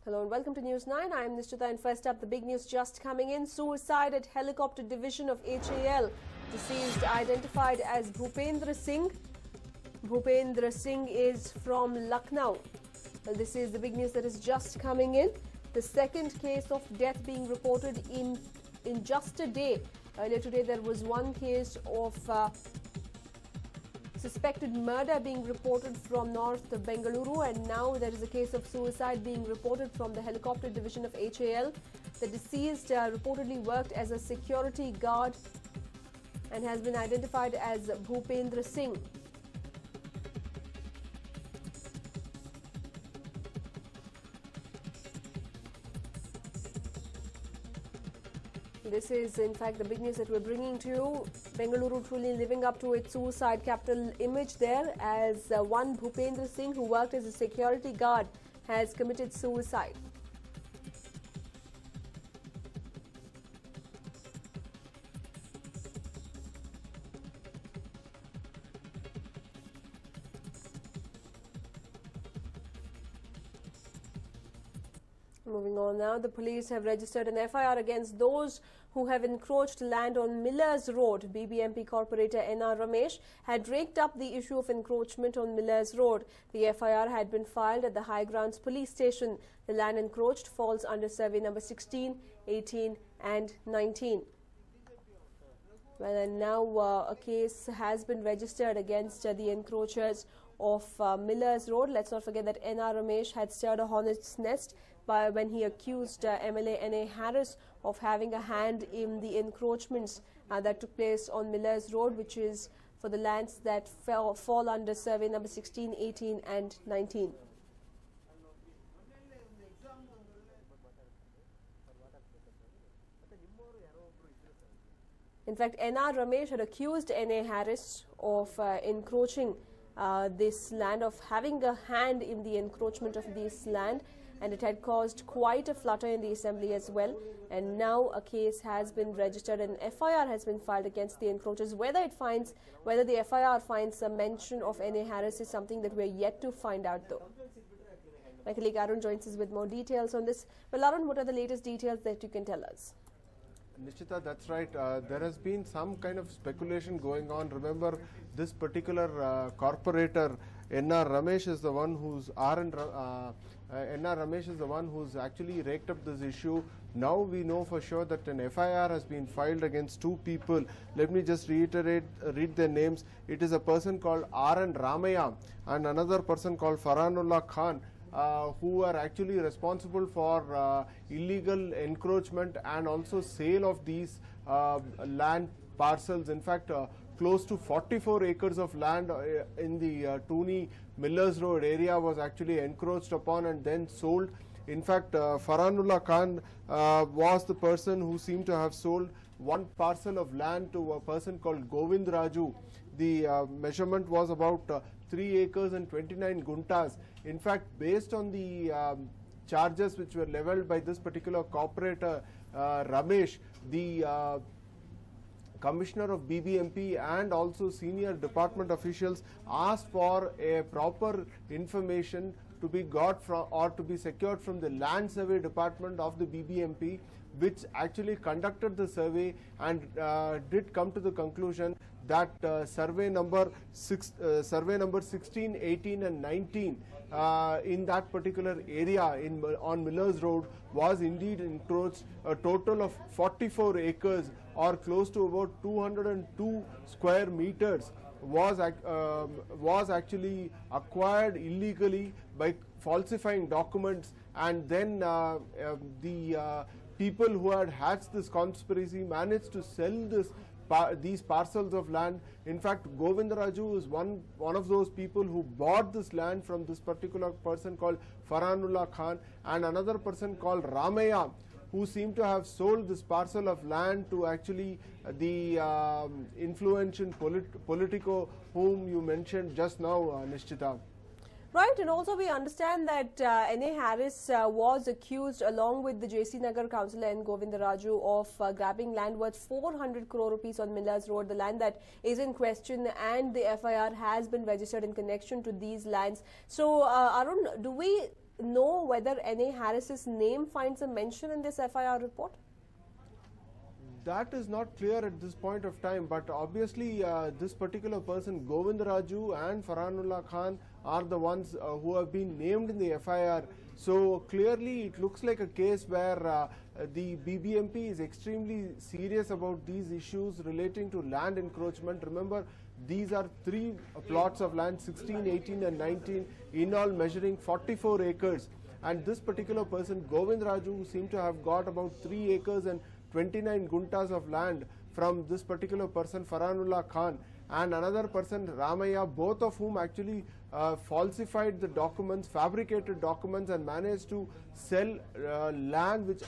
Hello and welcome to News 9. I am Nishchita, and first up, the big news just coming in. Suicide at helicopter division of HAL. Deceased identified as Bhupendra Singh. Bhupendra Singh is from Lucknow. Well, this is the big news that is just coming in. The second case of death being reported in just a day. Earlier today, there was one case of suspected murder being reported from North Bengaluru, and now there is a case of suicide being reported from the helicopter division of HAL. The deceased reportedly worked as a security guard and has been identified as Bhupendra Singh. This is, in fact, the big news that we're bringing to you. Bengaluru truly living up to its suicide capital image there, as one Bhupendra Singh, who worked as a security guard, has committed suicide. Moving on now, the police have registered an FIR against those who have encroached land on Millers Road. BBMP Corporator N.R. Ramesh had raked up the issue of encroachment on Millers Road. The FIR had been filed at the High Grounds Police Station. The land encroached falls under survey number 16, 18 and 19. Well, and now a case has been registered against the encroachers of Millers Road. Let's not forget that N.R. Ramesh had stirred a hornet's nest when he accused MLA N.A. Harris of having a hand in the encroachments that took place on Millers Road, which is for the lands that fall under survey number 16, 18 and 19. In fact, N.R. Ramesh had accused N.A. Harris of encroaching this land, of having a hand in the encroachment of this land, and it had caused quite a flutter in the assembly as well. And now a case has been registered and FIR has been filed against the encroachers. Whether the FIR finds a mention of N.A. Harris is something that we are yet to find out, though. My colleague Arun joins us with more details on this. Well, Arun, what are the latest details that you can tell us? Nishchita, that's right. There has been some kind of speculation going on. Remember, this particular corporator, N.R. Ramesh, is the one who's N.R. Ramesh is the one who's actually raked up this issue. Now we know for sure that an FIR has been filed against two people. Let me just read their names. It is a person called R.N. Ramaya and another person called Farhanullah Khan, who are actually responsible for illegal encroachment and also sale of these land parcels. In fact, close to 44 acres of land in the Tooney Millers Road area was actually encroached upon and then sold. In fact, Farhanullah Khan was the person who seemed to have sold one parcel of land to a person called Govind Raju. The measurement was about 3 acres and 29 guntas. In fact, based on the charges which were leveled by this particular corporator, Ramesh, the Commissioner of BBMP and also senior department officials asked for a proper information to be got from or to be secured from the Land Survey Department of the BBMP, which actually conducted the survey and did come to the conclusion that survey number 16, 18 and 19 in that particular area on Millers Road was indeed encroached. A total of 44 acres or close to about 202 square meters was actually acquired illegally by falsifying documents, and then the people who had hatched this conspiracy managed to sell these parcels of land. In fact, Govind Raju is one of those people who bought this land from this particular person called Farhanullah Khan, and another person called Ramaya, who seemed to have sold this parcel of land to actually the influential politico whom you mentioned just now, Nishchita. Right, and also we understand that N.A. Harris was accused along with the JC Nagar councillor N. Govinda Raju of grabbing land worth 400 crore rupees on Millers Road, the land that is in question, and the FIR has been registered in connection to these lands. So, Arun, do we know whether N.A. Harris's name finds a mention in this FIR report? That is not clear at this point of time, but obviously this particular person, Govind Raju and Farhanullah Khan, are the ones who have been named in the FIR. So clearly it looks like a case where the BBMP is extremely serious about these issues relating to land encroachment. Remember, these are 3 plots of land, 16, 18 and 19, in all measuring 44 acres. And this particular person, Govind Raju, seemed to have got about 3 acres and 29 guntas of land from this particular person, Farhanullah Khan, and another person, Ramaya, both of whom actually falsified the documents, fabricated documents, and managed to sell land which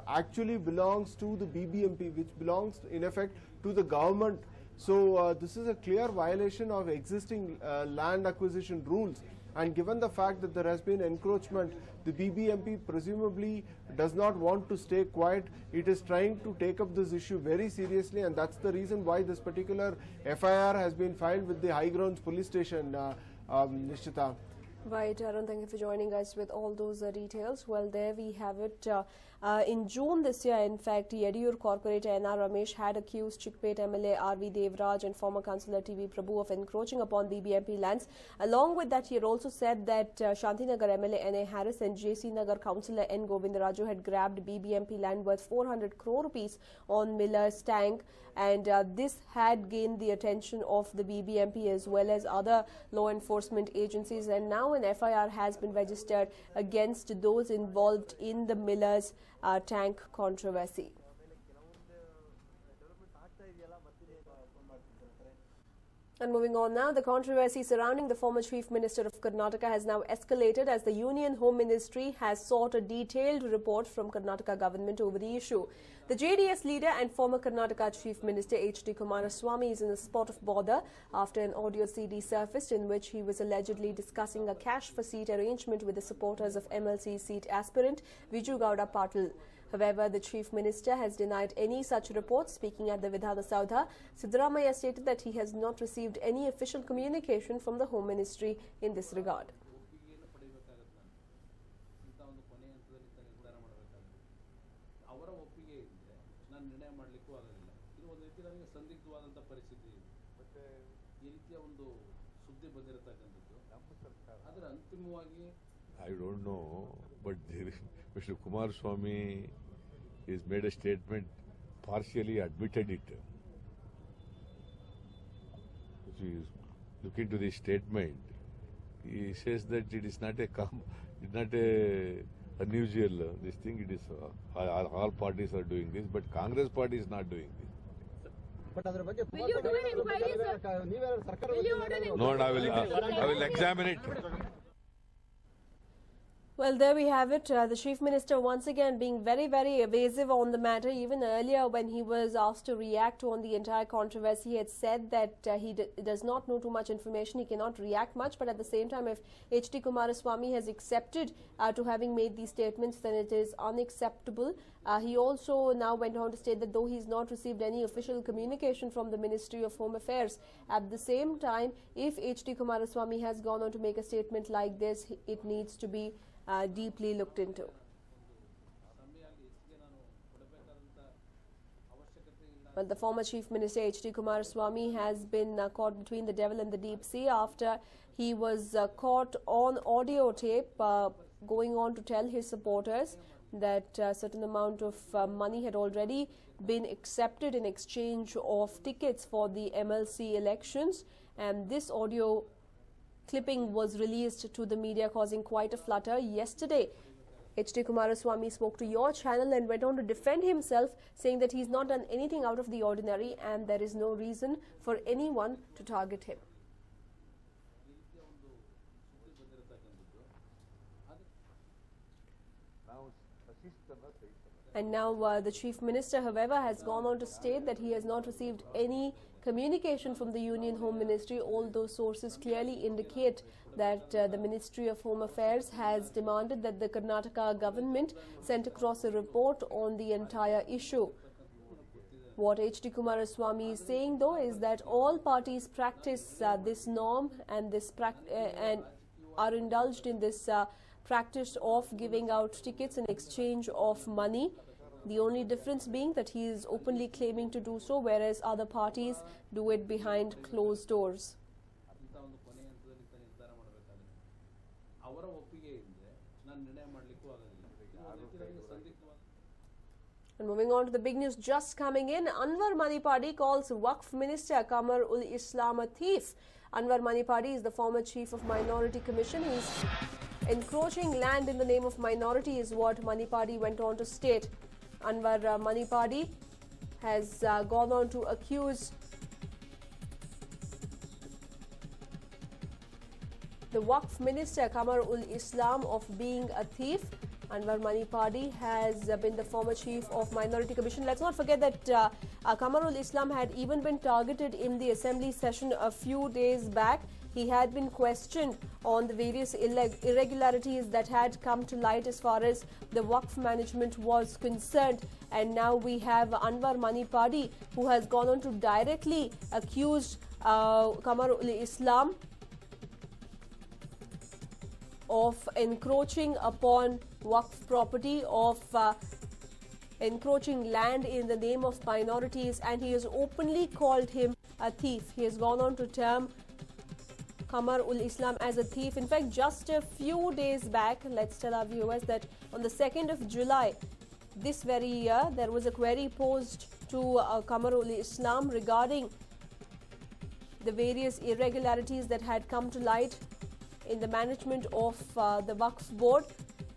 actually belongs to the BBMP, which belongs in effect to the government. So this is a clear violation of existing land acquisition rules. And given the fact that there has been encroachment, the BBMP presumably does not want to stay quiet. It is trying to take up this issue very seriously, and that's the reason why this particular FIR has been filed with the High Grounds Police Station, Nishchita. Right, Arun, thank you for joining us with all those details. Well, there we have it. In June this year, in fact, Yediyur Corporator N.R. Ramesh had accused Chickpet MLA R.V. Devraj and former Councillor T.V. Prabhu of encroaching upon BBMP lands. Along with that, he had also said that Shantinagar MLA N.A. Harris and J.C. Nagar Councillor N. Govindaraju had grabbed BBMP land worth 400 crore rupees on Miller's tank, and this had gained the attention of the BBMP as well as other law enforcement agencies, and now an FIR has been registered against those involved in the Miller's tank controversy. And moving on now, the controversy surrounding the former Chief Minister of Karnataka has now escalated as the Union Home Ministry has sought a detailed report from Karnataka government over the issue. The JDS leader and former Karnataka Chief Minister H.D. Kumaraswamy is in a spot of bother after an audio CD surfaced in which he was allegedly discussing a cash for seat arrangement with the supporters of MLC seat aspirant Viju Gowda Patil. However, the Chief Minister has denied any such reports. Speaking at the Vidhana Saudha, Siddaramaiah stated that he has not received any official communication from the Home Ministry in this regard. I don't know, but Mr. Kumaraswamy has made a statement, partially admitted it. If you look into the statement, he says that it is not a unusual this thing. It is all parties are doing this, but Congress party is not doing this. Will you do an inquiry, sir? Will you order an inquiry? No, and I will examine it. Well, there we have it. The Chief Minister once again being very, very evasive on the matter. Even earlier when he was asked to react on the entire controversy, he had said that he does not know too much information. He cannot react much. But at the same time, if H.D. Kumaraswamy has accepted to having made these statements, then it is unacceptable. He also now went on to state that though he's not received any official communication from the Ministry of Home Affairs, at the same time, if H.D. Kumaraswamy has gone on to make a statement like this, it needs to be deeply looked into. Well, the former Chief Minister H.D. Kumaraswamy has been caught between the devil and the deep sea after he was caught on audio tape going on to tell his supporters that a certain amount of money had already been accepted in exchange of tickets for the MLC elections, and this audio clipping was released to the media, causing quite a flutter. Yesterday, H.D. Kumaraswamy spoke to your channel and went on to defend himself, saying that he's not done anything out of the ordinary and there is no reason for anyone to target him. And now the Chief Minister, however, has gone on to state that he has not received any communication from the Union Home Ministry, although sources clearly indicate that the Ministry of Home Affairs has demanded that the Karnataka government sent across a report on the entire issue. What H.D. Kumaraswamy is saying, though, is that all parties practice this norm and this and are indulged in this practice of giving out tickets in exchange of money. The only difference being that he is openly claiming to do so, whereas other parties do it behind closed doors. And moving on to the big news just coming in, Anwar Manipadi calls Waqf Minister Qamar ul Islam a thief. Anwar Manipadi is the former chief of Minority Commission. He's encroaching land in the name of minority is what Manipadi went on to state. Anwar Manipadi has gone on to accuse the Waqf Minister Qamar ul Islam of being a thief. Anwar Manipadi has been the former chief of Minority Commission. Let's not forget that Qamar ul Islam had even been targeted in the assembly session a few days back. He had been questioned on the various irregularities that had come to light as far as the Waqf management was concerned. And now we have Anwar Manipadi, who has gone on to directly accuse Qamar ul Islam of encroaching upon Waqf property, of encroaching land in the name of minorities, and he has openly called him a thief. He has gone on to term Qamar ul Islam as a thief. In fact, just a few days back, let's tell our viewers that on the 2nd of July this very year, there was a query posed to Qamar ul Islam regarding the various irregularities that had come to light in the management of the Waqf board.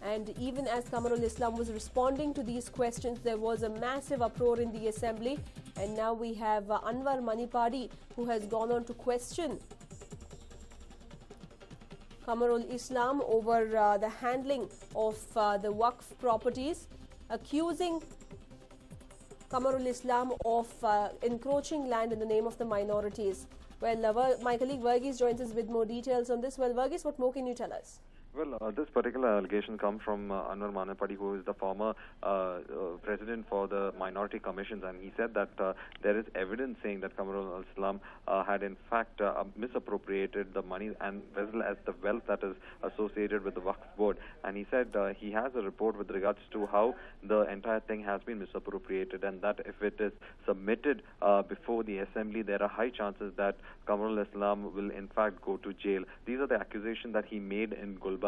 And even as Qamar ul Islam was responding to these questions, there was a massive uproar in the assembly. And now we have Anwar Manipadi, who has gone on to question Qamar ul Islam over the handling of the Waqf properties, accusing Qamar ul Islam of encroaching land in the name of the minorities. Well, my colleague Verghese joins us with more details on this. Well, Verghese, what more can you tell us? Well, this particular allegation comes from Anwar Manipadi, who is the former president for the Minority Commissions, and he said that there is evidence saying that Qamar ul Islam had in fact misappropriated the money and as well as the wealth that is associated with the Waqf board. And he said he has a report with regards to how the entire thing has been misappropriated, and that if it is submitted before the assembly, there are high chances that Qamar ul Islam will in fact go to jail. These are the accusations that he made in Gulbarga.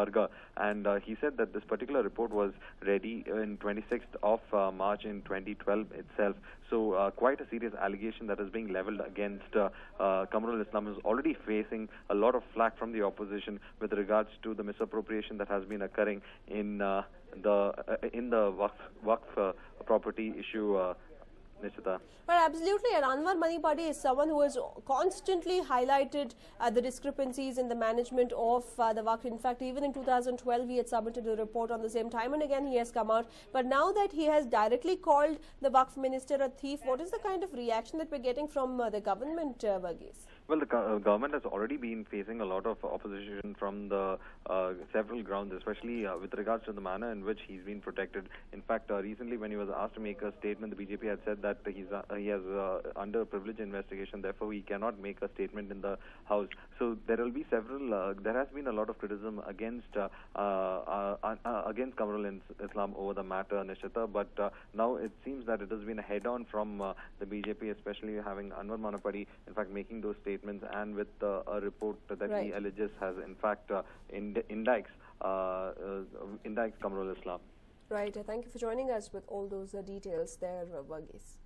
And he said that this particular report was ready in 26th of March in 2012 itself. So quite a serious allegation that is being leveled against Qamar ul Islam, is already facing a lot of flack from the opposition with regards to the misappropriation that has been occurring in the Waqf property issue. Nishita. Well, absolutely. And Anwar Manipadi is someone who has constantly highlighted the discrepancies in the management of the Waqf. In fact, even in 2012, he had submitted a report on the same. Time and again, he has come out. But now that he has directly called the Waqf minister a thief, what is the kind of reaction that we're getting from the government, Verghese? Well, the government has already been facing a lot of opposition from the several grounds, especially with regards to the manner in which he's been protected. In fact, recently when he was asked to make a statement, the BJP had said that he has under privilege investigation, therefore he cannot make a statement in the House. So there will be several. There has been a lot of criticism against Qamar ul Islam over the matter, Nishita. But now it seems that it has been a head-on from the BJP, especially having Anwar Manipadi, in fact, making those statements, and with a report that he alleges has in fact indicts Qamar ul Islam. Right. Thank you for joining us with all those details there, Verghese.